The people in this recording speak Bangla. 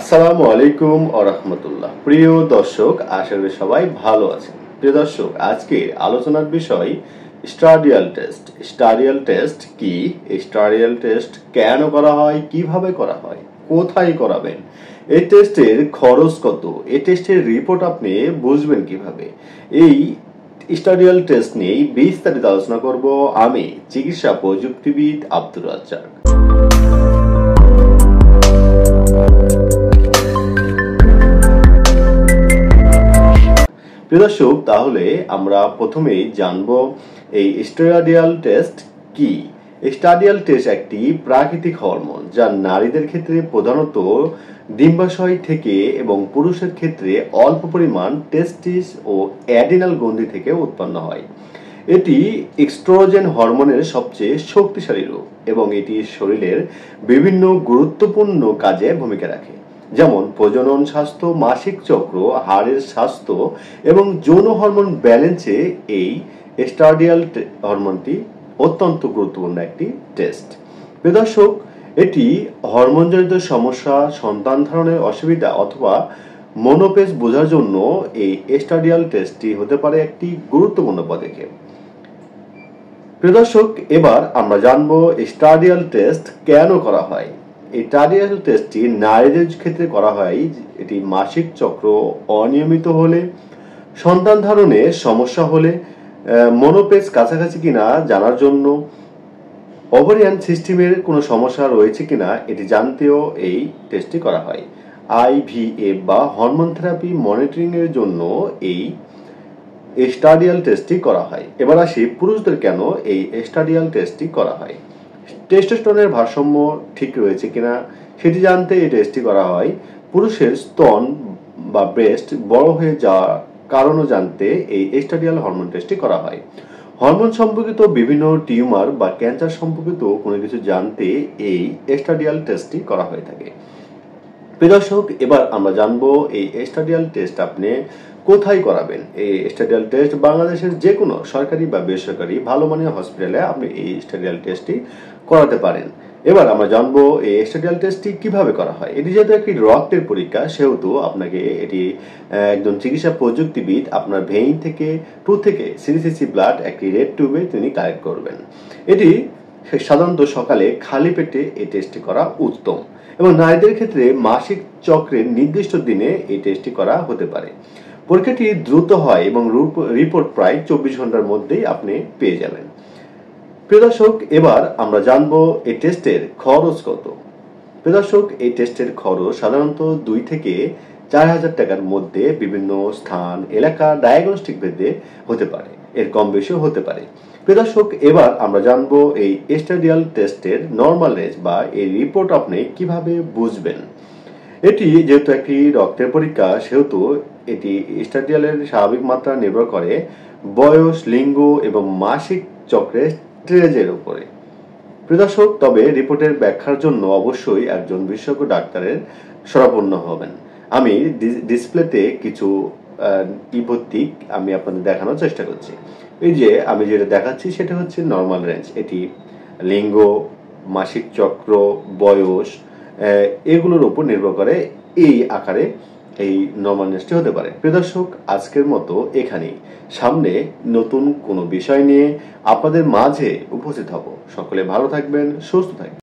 আসসালামু আলাইকুম ওয়া রাহমাতুল্লাহ। প্রিয় দর্শক, আশা করি সবাই ভালো আছেন। প্রিয় দর্শক, আজকে আলোচনার বিষয় স্টাডিয়াল টেস্ট। স্টাডিয়াল টেস্ট কি? স্টাডিয়াল টেস্ট কেন করা হয়, কিভাবে করা হয়, কোথায় করাবেন, এই টেস্টের খরচ কত, এই টেস্টের রিপোর্ট আপনি বুঝবেন কিভাবে, এই স্টাডিয়াল টেস্ট নিয়ে বিস্তারিত আলোচনা করব আমি, চিকিৎসা প্রযুক্তিবিদ আব্দুর রাজ্জাক। প্রিয় দর্শক, তাহলে আমরা প্রথমেই জানব এই স্টাডিয়াল টেস্ট কি। স্টাডিয়াল টেস্ট একটি প্রাকৃতিক হরমোন যা নারীদের ক্ষেত্রে প্রধানত ডিম্বাশয় থেকে এবং পুরুষের ক্ষেত্রে অল্প পরিমাণ টেস্টিস ও অ্যাডিনাল গ্রন্থি থেকে উৎপন্ন হয়। এটি এস্ট্রোজেন হরমোনের সবচেয়ে শক্তিশালী রূপ এবং এটি শরীরের বিভিন্ন গুরুত্বপূর্ণ কাজে ভূমিকা রাখে, যেমন প্রজনন স্বাস্থ্য, মাসিক চক্র, হাড়ের স্বাস্থ্য এবং যৌন হরমোন ব্যালেন্সে এই এস্ট্রাডিয়াল হরমোনটি অত্যন্ত গুরুত্বপূর্ণ একটি টেস্ট। প্রিয় দর্শক, এটি হরমোনজনিত সমস্যা, সন্তান ধারণের অসুবিধা অথবা মনোপেজ বোঝার জন্য এই এস্ট্রাডিয়াল টেস্টটি হতে পারে একটি গুরুত্বপূর্ণ পদক্ষেপ। প্রিয় দর্শক, এবার আমরা জানবো স্টাডিয়াল টেস্ট কেন করা হয়। এই স্টাডিয়াল টেস্টটি নারীদের ক্ষেত্রে করা হয় এটি মাসিক চক্র অনিয়মিত হলে, সন্তান ধারণে সমস্যা হলে, মনোপেজ কাছাকাছি কিনা জানার জন্য, ওভারিয়ান সিস্টেমের কোনো সমস্যা রয়েছে কিনা এটি জানতেও এই টেস্টটি করা হয়। আইভিএফ বা হরমোন থেরাপি মনিটরিং এর জন্য এই স্টাডিয়াল টেস্টটি করা হয়। এবার আসি পুরুষদের কেন এই স্টাডিয়াল টেস্টটি করা হয়। টেস্টোস্টেরনের ভারসাম্য ঠিক রয়েছে কিনা সেটি জানতে এই টেস্টটি করা হয়। পুরুষের স্তন বা ব্রেস্ট বড় হয়ে যাওয়ার কারণও জানতে এই স্টাডিয়াল হরমোন টেস্টটি করা হয়। হরমোন সম্পর্কিত বিভিন্ন টিউমার বা ক্যান্সার সম্পর্কিত কোনো কিছু জানতে এই স্টাডিয়াল টেস্টটি করা হয়ে থাকে। প্রিয় দর্শক, এবার আমরা জানবো এই স্টাডিয়াল টেস্ট আপনি কোথায় করাবেন। এই স্টাডিয়াল টেস্ট বাংলাদেশের যে কোনো সরকারি বা বেসরকারি ভালো মানের হসপিটালে আপনি এই স্টাডিয়াল টেস্টটি করাতে পারেন। এবার আমরা জানবো এই স্টাডিয়াল টেস্টটি কিভাবে করা হয়। এটি যেহেতু একটি রক্তের পরীক্ষা, সেহেতু আপনাকে এটি একজন চিকিৎসা প্রযুক্তিবিদ আপনার ভেইন থেকে সিরিসিসি ব্লাড একটি রেড টিউবে তিনি কালেক্ট করবেন। এটি সাধারণত সকালে খালি পেটে এই টেস্টটি করা উত্তম এবং নারীদের ক্ষেত্রে মাসিক চক্রের নির্দিষ্ট দিনে এই টেস্টটি করা হতে পারে। পরীক্ষাটি দ্রুত হয় এবং রিপোর্ট প্রায় 24 ঘন্টার মধ্যেই আপনি পেয়ে যাবেন। প্রিয় দর্শক, এবার আমরা জানবো এই টেস্টের খরচ কত। প্রিয় দর্শক, এই টেস্টের খরচ সাধারণত 2 থেকে 4,000 টাকার মধ্যে বিভিন্ন স্থান, এলাকা, ডায়াগনস্টিক ভেদে হতে পারে, এর কম বেশিও হতে পারে। প্রিয় দর্শক, এবার আমরা জানবো এই স্টাডিয়াল টেস্টের নর্মাল রেঞ্জ বা এই রিপোর্ট আপনি কিভাবে বুঝবেন। এটি যেহেতু একটি রক্তের পরীক্ষা, সেহেতু এটি স্টাডিয়ালের স্বাভাবিক মাত্রা নির্ভর করে বয়স, লিঙ্গ এবং মাসিক চক্রের স্টেজের উপরে। প্রিয় দর্শক, তবে রিপোর্টের ব্যাখ্যার জন্য অবশ্যই একজন বিশেষজ্ঞ ডাক্তারের শরণাপন্ন হবেন। আমি ডিসপ্লেতে কিছু ভিত্তিক আমি আপনাদের দেখানোর চেষ্টা করছি। এই যে আমি যেটা দেখাচ্ছি সেটা হচ্ছে নর্মাল রেঞ্জ। এটি লিঙ্গ, মাসিক চক্র, বয়স এগুলোর উপর নির্ভর করে এই আকারে এই নর্মাল রেঞ্জটি হতে পারে। প্রিয় দর্শক, আজকের মতো এখানেই। সামনে নতুন কোনো বিষয় নিয়ে আপনাদের মাঝে উপস্থিত হব। সকলে ভালো থাকবেন, সুস্থ থাকবেন।